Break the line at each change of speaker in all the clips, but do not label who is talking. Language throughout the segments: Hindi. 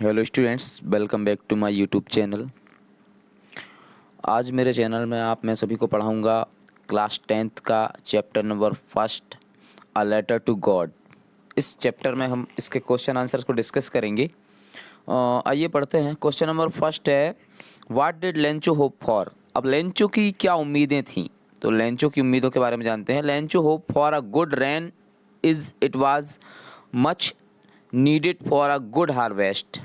Hello students, welcome back to my YouTube channel. आज मेरे चैनल में मैं सभी को पढ़ाऊंगा क्लास 10th का chapter number first, a letter to God. इस चैप्टर में हम इसके क्वेश्चन आंसर्स को डिस्कस करेंगे। आइए पढ़ते हैं। क्वेश्चन नंबर फर्स्ट है, what did Lencho hope for. अब लेंचो की क्या उम्मीदें थीं, तो लेंचो की उम्मीदों के बारे में जानते हैं। Lencho hope for a good rain is it was much needed for a good harvest.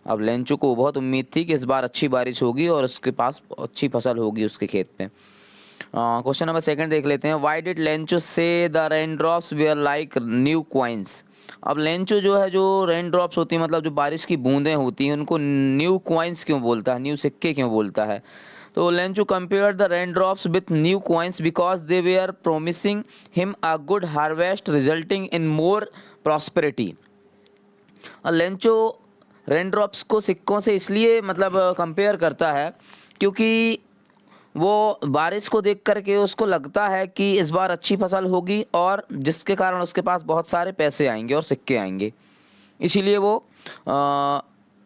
अब लेंचो को बहुत उम्मीद थी कि इस बार अच्छी बारिश होगी और उसके पास अच्छी फसल होगी उसके खेत में। क्वेश्चन नंबर सेकंड देख लेते हैं, why did Lencho say the raindrops were like new coins. अब लेंचो जो है, जो रेन ड्रॉप्स होती हैं, मतलब जो बारिश की बूंदें होती हैं, उनको न्यू क्वाइंस क्यों बोलता है, न्यू सिक्के क्यों बोलता है। तो Lencho compare the raindrops with new coins because they were promising him a good harvest resulting in more prosperity. Lencho raindrops को सिक्कों से इसलिए मतलब कंपेयर करता है क्योंकि वो बारिश को देख करके उसको लगता है कि इस बार अच्छी फसल होगी और जिसके कारण उसके पास बहुत सारे पैसे आएंगे और सिक्के आएंगे। इसीलिए वो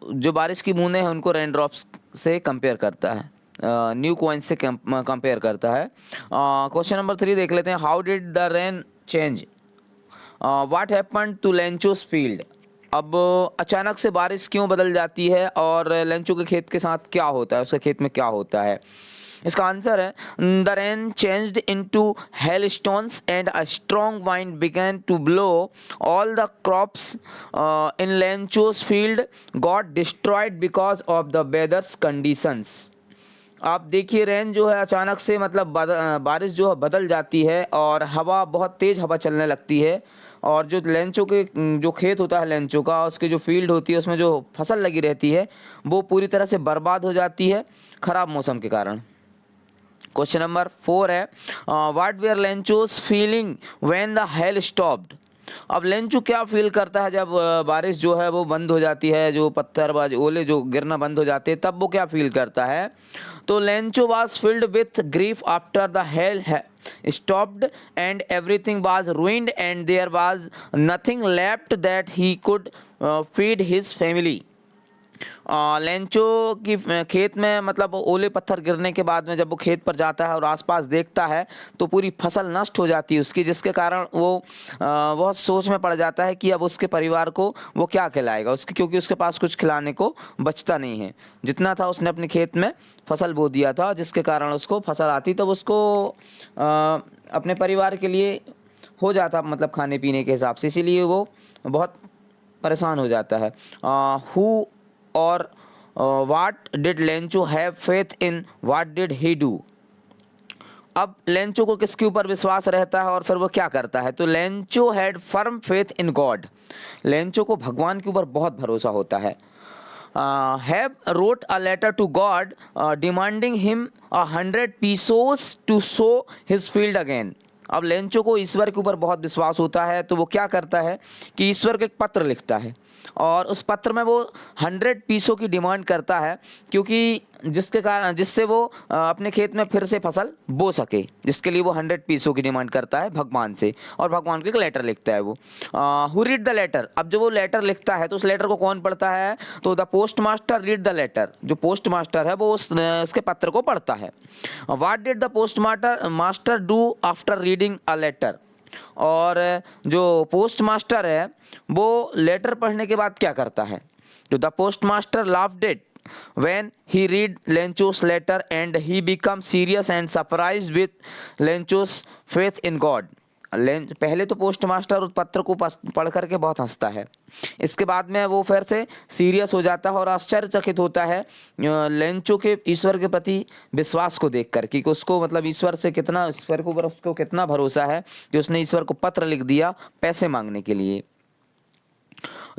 जो बारिश की बूंदें हैं उनको रेनड्रॉप्स से कंपेयर करता है, न्यू कॉइन्स से कंपेयर करता है। क्वेश्चन नंबर 3 देख लेते हैं, how did the rain change what happened to Lencho's field. अब अचानक से बारिश क्यों बदल जाती है और लेंचो के खेत के साथ क्या होता है, उसके खेत में क्या होता है। इसका आंसर है, the rain changed into hailstones and a strong wind began to blow all the crops in Lencho's field got destroyed because of the weathers conditions. आप देखिए, रेन जो है अचानक से मतलब बारिश जो है बदल जाती है और हवा, बहुत तेज़ हवा चलने लगती है और जो लेंचो के जो खेत होता है लेंचो का, उसकी जो फील्ड होती है उसमें जो फसल लगी रहती है वो पूरी तरह से बर्बाद हो जाती है ख़राब मौसम के कारण। क्वेश्चन नंबर 4 है, what were Lencho's feeling when the hail stopped. अब लेंचो क्या फील करता है जब बारिश जो है वो बंद हो जाती है, जो पत्थरबाज ओले जो गिरना बंद हो जाते हैं, तब वो क्या फील करता है। तो Lencho was filled with grief after the hell stopped and everything was ruined and there was nothing left that he could feed his family। Lencho की खेत में मतलब ओले पत्थर गिरने के बाद में जब वो खेत पर जाता है और आसपास देखता है तो पूरी फसल नष्ट हो जाती है उसकी, जिसके कारण वो बहुत सोच में पड़ जाता है कि अब उसके परिवार को वो क्या खिलाएगा उसके, क्योंकि उसके पास कुछ खिलाने को बचता नहीं है। जितना था उसने अपने खेत में फसल बो दिया था, जिसके कारण उसको फसल आती तब उसको अपने परिवार के लिए हो जाता, मतलब खाने पीने के हिसाब से, इसीलिए वो बहुत परेशान हो जाता है। हु और what did Lencho have faith in, what did he do. अब लेंचो को किसके ऊपर विश्वास रहता है और फिर वो क्या करता है। तो Lencho had firm faith in God. Lencho को भगवान के ऊपर बहुत भरोसा होता है। Have wrote a letter to God demanding him 100 pesos to sow his field again. अब लेंचो को ईश्वर के ऊपर बहुत विश्वास होता है, तो वो क्या करता है कि ईश्वर को एक पत्र लिखता है और उस पत्र में वो 100 पीसों की डिमांड करता है, क्योंकि जिसके कारण जिससे वो अपने खेत में फिर से फसल बो सके, जिसके लिए वो 100 पीसों की डिमांड करता है भगवान से और भगवान को एक लेटर लिखता है वो। Who read the letter. अब जब वो लेटर लिखता है तो उस लेटर को कौन पढ़ता है, तो the postmaster read the letter. जो पोस्ट मास्टर है वो उसके पत्र को पढ़ता है। What did the postmaster do after reading a letter. और जो पोस्ट मास्टर है वो लेटर पढ़ने के बाद क्या करता है। तो the post master laughed it when he read Lencho's letter and he become serious and surprised with Lencho's faith in God। पहले तो पोस्ट मास्टर उस पत्र को पढ़ करके बहुत हंसता है, इसके बाद में वो फिर से सीरियस हो जाता है और आश्चर्यचकित होता है लेंचो के ईश्वर के प्रति विश्वास को देख कर कि उसको मतलब ईश्वर से कितना, ईश्वर के ऊपर उसको कितना भरोसा है कि उसने ईश्वर को पत्र लिख दिया पैसे मांगने के लिए।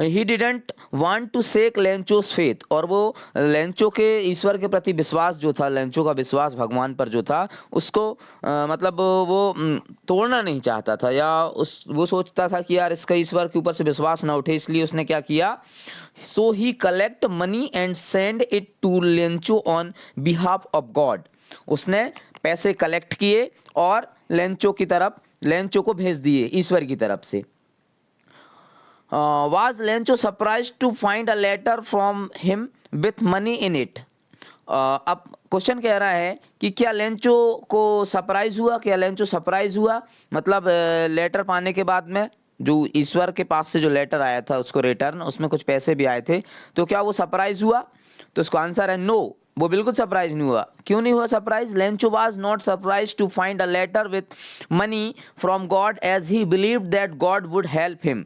He didn't want to shake Lencho's faith. और वो लेंचो के ईश्वर के प्रति विश्वास जो था, लेंचो का विश्वास भगवान पर जो था, उसको मतलब वो तोड़ना नहीं चाहता था, या वो सोचता था कि यार इसका ईश्वर के ऊपर से विश्वास ना उठे, इसलिए उसने क्या किया, so he collect money and send it to Lencho on behalf of God. उसने पैसे कलेक्ट किए और लेंचो को भेज दिए ईश्वर की तरफ से। was Lencho surprise to find a letter from him with money in it. अब क्वेश्चन कह रहा है कि क्या लेंचो को सरप्राइज हुआ, क्या लेंचो सरप्राइज हुआ, मतलब लेटर पाने के बाद में जो ईश्वर के पास से जो लेटर आया था उसको रिटर्न, उसमें कुछ पैसे भी आए थे, तो क्या वो सरप्राइज हुआ? तो इसका आंसर है नो, वो बिल्कुल सरप्राइज नहीं हुआ। क्यों नहीं हुआ surprise? Lencho was not surprise to find a letter with money from God as he believed that God would help him.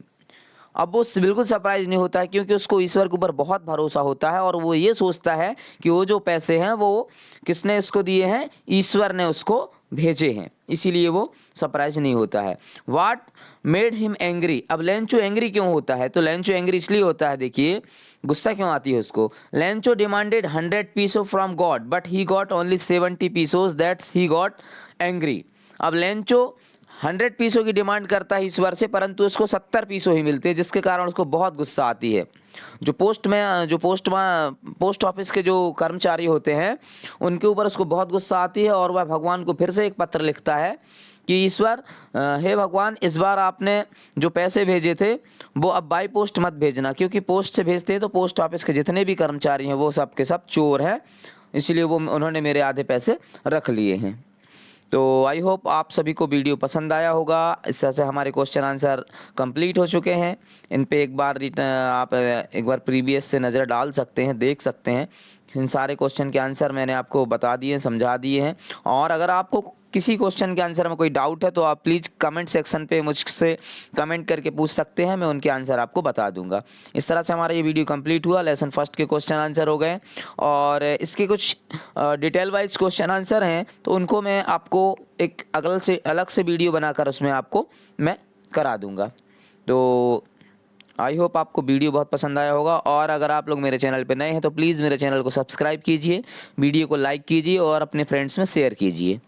अब वो बिल्कुल सरप्राइज नहीं होता है क्योंकि उसको ईश्वर के ऊपर बहुत भरोसा होता है और वो ये सोचता है कि वो जो पैसे हैं वो किसने इसको दिए हैं, ईश्वर ने उसको भेजे हैं, इसीलिए वो सरप्राइज नहीं होता है। वाट मेड हिम एंग्री, अब लेंचो एंग्री क्यों होता है? तो लेंचो एंग्री इसलिए होता है, देखिए गुस्सा क्यों आती है उसको। Lencho demanded 100 pesos from God but he got only 70 pesos, that's he got angry. अब लेंचो 100 पीसों की डिमांड करता है ईश्वर से, परंतु उसको 70 पीसों ही मिलते हैं, जिसके कारण उसको बहुत गुस्सा आती है। जो पोस्ट ऑफिस के जो कर्मचारी होते हैं उनके ऊपर उसको बहुत गुस्सा आती है और वह भगवान को फिर से एक पत्र लिखता है कि ईश्वर, हे भगवान, इस बार आपने जो पैसे भेजे थे वो अब बाई पोस्ट मत भेजना, क्योंकि पोस्ट से भेजते हैं तो पोस्ट ऑफिस के जितने भी कर्मचारी हैं वो सब के सब चोर हैं, इसलिए वो उन्होंने मेरे आधे पैसे रख लिए हैं। तो आई होप आप सभी को वीडियो पसंद आया होगा। इस तरह से हमारे क्वेश्चन आंसर कंप्लीट हो चुके हैं। इन पे आप एक बार प्रीवियस से नज़र डाल सकते हैं, देख सकते हैं। इन सारे क्वेश्चन के आंसर मैंने आपको बता दिए, समझा दिए हैं। और अगर आपको किसी क्वेश्चन के आंसर में कोई डाउट है तो आप प्लीज़ कमेंट सेक्शन पे मुझसे कमेंट करके पूछ सकते हैं, मैं उनके आंसर आपको बता दूंगा। इस तरह से हमारा ये वीडियो कंप्लीट हुआ। लेसन फर्स्ट के क्वेश्चन आंसर हो गए और इसके कुछ डिटेल वाइज क्वेश्चन आंसर हैं तो उनको मैं आपको एक अलग से वीडियो बनाकर उसमें आपको मैं करा दूंगा। तो आई होप आपको वीडियो बहुत पसंद आया होगा। और अगर आप लोग मेरे चैनल पर नए हैं तो प्लीज़ मेरे चैनल को सब्सक्राइब कीजिए, वीडियो को लाइक कीजिए और अपने फ्रेंड्स में शेयर कीजिए।